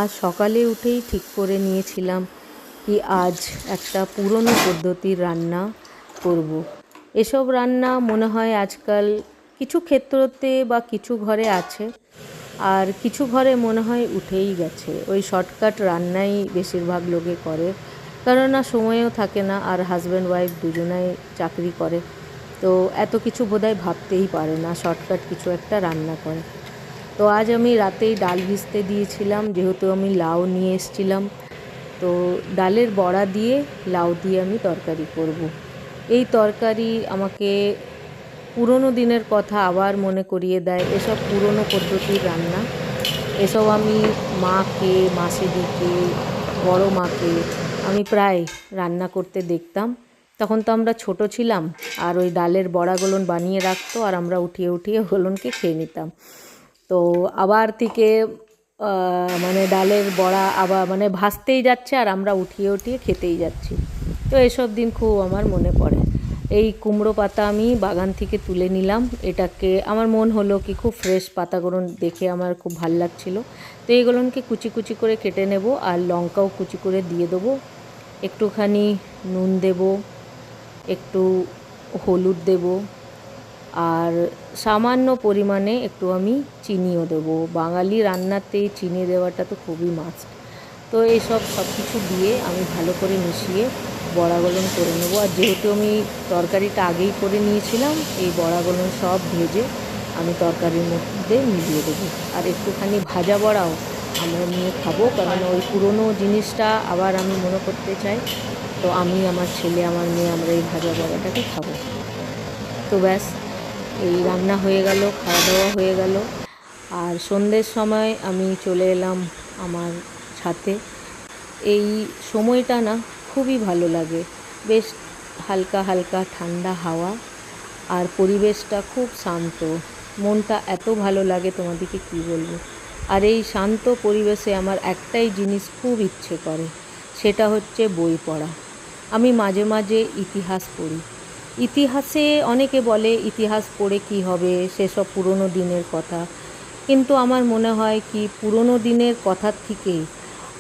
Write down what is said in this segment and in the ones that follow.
আজ সকালে উঠেই ঠিক করে নিয়েছিলাম কি আজ একটা পুরনো পদ্ধতির রান্না করব। এসব রান্না মনে হয় আজকাল কিছু ক্ষেত্রতে বা কিছু ঘরে আছে, আর কিছু ঘরে মনে হয় উঠেই গেছে। ওই শর্টকাট রান্নাই বেশিরভাগ লোকে করে, কেননা সময়ও থাকে না, আর হাজব্যান্ড ওয়াইফ দুজনাই চাকরি করে, তো এত কিছু বোধহয় ভাবতেই পারে না, শর্টকাট কিছু একটা রান্না করে। তো আজ আমি রাতেই ডাল ভিজতে দিয়েছিলাম, যেহেতু আমি লাউ নিয়ে এসেছিলাম। তো ডালের বড়া দিয়ে লাউ দিয়ে আমি তরকারি করব। এই তরকারি আমাকে পুরনো দিনের কথা আবার মনে করিয়ে দেয়। এসব পুরনো পদ্ধতির রান্না, এসব আমি মাকে, মাসিদিকে, বড় মাকে আমি প্রায় রান্না করতে দেখতাম। তখন তো আমরা ছোট ছিলাম, আর ওই ডালের বড়াগুলো বানিয়ে রাখতো, আর আমরা উঠিয়ে উঠিয়ে ওগুলোকে খেয়ে নিতাম। তো আবার থেকে মানে ডালের বড়া আবার মানে ভাজতেই যাচ্ছে, আর আমরা উঠিয়ে উঠিয়ে খেতেই যাচ্ছি। তো এসব দিন খুব আমার মনে পড়ে। এই কুমড়ো পাতা আমি বাগান থেকে তুলে নিলাম, এটাকে আমার মন হলো কি খুব ফ্রেশ পাতাগুলো দেখে আমার খুব ভাল লাগছিলো। তো এইগুলোকে কুচি কুচি করে কেটে নেব, আর লঙ্কাও কুচি করে দিয়ে দেবো, একটুখানি নুন দেব, একটু হলুদ দেব, আর সামান্য পরিমাণে একটু আমি চিনিও দেবো। বাঙালি রান্নাতে চিনি দেওয়াটা তো খুবই মাস্ট। তো এইসব সব কিছু দিয়ে আমি ভালো করে মিশিয়ে বড়াগুলো করে নেবো। আর যেহেতু আমি তরকারিটা আগেই করে নিয়েছিলাম, এই বড়াগুলো সব ভেজে আমি তরকারির মধ্যে মিলিয়ে দেবো। আর একটুখানি ভাজা বড়াও আমরা নিয়ে খাবো, কারণ ওই পুরনো জিনিসটা আবার আমি মনে করতে চাই। তো আমি, আমার ছেলে, আমার মেয়ে আমরা এই ভাজা বড়াটাকে খাবো। তো ব্যাস, এই রান্না হয়ে গেল, খাওয়া দাওয়া হয়ে গেল। আর সন্ধ্যের সময় আমি চলে এলাম আমার ছাদে। এই সময়টা না খুবই ভালো লাগে, বেশ হালকা হালকা ঠান্ডা হাওয়া, আর পরিবেশটা খুব শান্ত। মনটা এত ভালো লাগে তোমাদেরকে কী বলবো। আর এই শান্ত পরিবেশে আমার একটাই জিনিস খুব ইচ্ছে করে, সেটা হচ্ছে বই পড়া। আমি মাঝে মাঝে ইতিহাস পড়ি। ইতিহাসে অনেকে বলে ইতিহাস পড়ে কী হবে, সেসব পুরনো দিনের কথা। কিন্তু আমার মনে হয় কি পুরনো দিনের কথার থেকে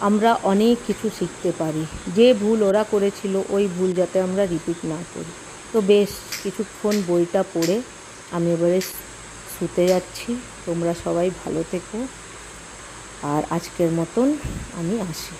আমরা অনেক কিছু শিখতে পারি। যে ভুল ওরা করেছিল ওই ভুল যাতে আমরা রিপিট না করি। তো বেশ কিছুক্ষণ বইটা পড়ে আমি এবারে শুতে যাচ্ছি। তোমরা সবাই ভালো থেকো, আর আজকের মতন আমি আসি।